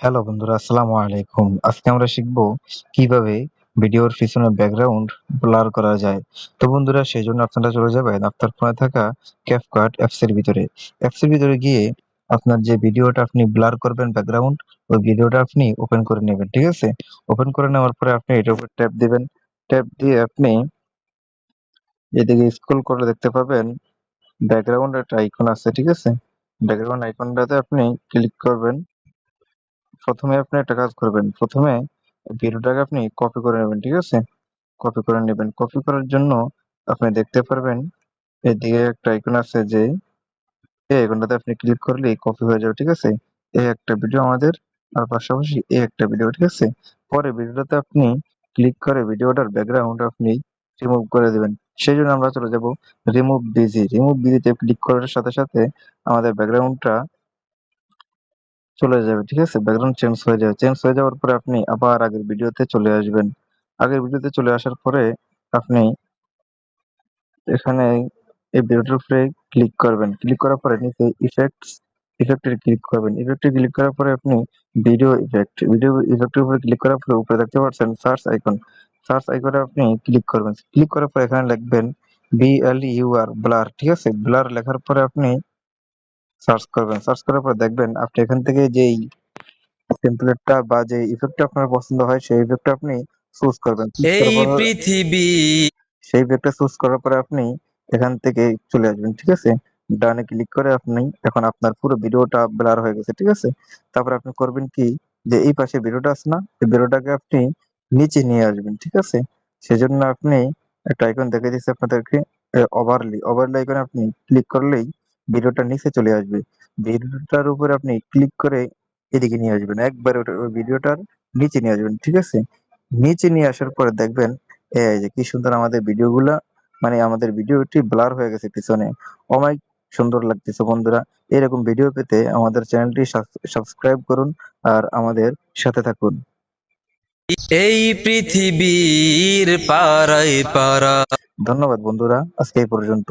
Hello বন্ধুরা, আসসালামু আলাইকুম। আজকে আমরা শিখব কিভাবে ভিডিওর পিছনে ব্যাকগ্রাউন্ড ব্লার করা যায়। তো বন্ধুরা, সেজন্য আপনারা চলে যাবেন আপনার ফোনে থাকা CapCut অ্যাপস এর ভিতরে। অ্যাপস এর ভিতরে গিয়ে আপনার যে ভিডিওটা আপনি ব্লার করবেন ব্যাকগ্রাউন্ড, ওই ভিডিওটা আপনি ওপেন করে নেবেন। ঠিক আছে? ওপেন করে নেওয়ার পরে আপনি এটার উপর ট্যাপ দিবেন। ট্যাপ দিয়ে আপনি এদিকে স্ক্রল করে দেখতে পাবেন ব্যাকগ্রাউন্ড একটা আইকন আছে। ঠিক আছে? ব্যাকগ্রাউন্ড আইকনটাতে আপনি ক্লিক করবেন। প্রথমে আপনি একটা কাজ করবেন। প্রথমে ভিডিওটাকে আপনি কপি করে নেবেন। ঠিক আছে? কপি করে নেবেন। কপি করার জন্য আপনি দেখতে পারবেন এদিকে একটা আইকন আছে যে এই আইকনটাতে আপনি ক্লিক করলেই কপি হয়ে যাবে। ঠিক আছে? এই একটা ভিডিও আমাদের আর পাশাপাশি এই একটা ভিডিও। ঠিক আছে? পরে ভিডিওটাতে আপনি ক্লিক করে ভিডিওটার ব্যাকগ্রাউন্ড আপনি রিমুভ করে দিবেন। সেজন্য আমরা চলে যাব রিমুভ বিজি। রিমুভ বিজিতে ক্লিক করার সাথে সাথে আমাদের ব্যাকগ্রাউন্ডটা চলে যাবে। ঠিক আছে? ব্যাকগ্রাউন্ড চেঞ্জ হয়ে যাবে। চেঞ্জ হয়ে যাওয়ার পরে আপনি আবার আগের ভিডিওতে চলে আসবেন। আগের ভিডিওতে চলে আসার পরে আপনি এখানে এই ভিডিওটার উপরে ক্লিক করবেন। ক্লিক করার পরে নিচে ইফেক্ট এ ক্লিক করবেন। ইফেক্ট এ ক্লিক করার পরে আপনি ভিডিও ইফেক্ট এর উপরে ক্লিক করার পরে উপরে দেখতে পাচ্ছেন সার্চ আইকন। সার্চ আইকনে আপনি ক্লিক করবেন। ক্লিক করার পরে এখানে লিখবেন BLUR ব্লার। ঠিক আছে? ব্লার লেখার পরে আপনি সার্চ করবেন। সার্চ করার পরে দেখবেন আপনি এখান থেকে যেই টেমপ্লেটটা বা যে ইফেক্টটা আপনার পছন্দ হয় সেই ইফেক্টটা আপনি চুজ করবেন। চুজ এই করার পর পৃথিবী সেই ইফেক্টটা চুজ করার পরে আপনি এখান থেকে চলে আসবেন। ঠিক আছে? ডানে ক্লিক করে আপনি এখন আপনার পুরো ভিডিওটা ব্লার হয়ে গেছে। ঠিক আছে? তারপরে আপনি করবেন কি, যে এই পাশে ভিডিওটা আছে না? এই ভিডিওটাকে আপনি নিচে নিয়ে আসবেন। ঠিক আছে? সেজন্য আপনি একটা আইকন দেখিয়ে দিচ্ছি আপনাদেরকে, ওভারলে আইকনে আপনি ক্লিক করলেই ভিডিওটা নিচে চলে আসবে। ভিডিওটার উপরে আপনি ক্লিক করে এদিকে নিয়ে আসবেন। একবারে ওই ভিডিওটার নিচে নিয়ে আসবেন। ঠিক আছে? নিচে নিয়ে আসার পরে দেখবেন এই যে কি সুন্দর আমাদের ভিডিওগুলা, মানে আমাদের ভিডিওটি ব্লার হয়ে গেছে পিছনে। অনেক সুন্দর লাগতেছে বন্ধুরা। এরকম ভিডিও পেতে আমাদের চ্যানেলটি সাবস্ক্রাইব করুন আর আমাদের সাথে থাকুন। এই পৃথিবীর পাড়ায় পাড়া ধন্যবাদ বন্ধুরা, আজকে এই পর্যন্ত।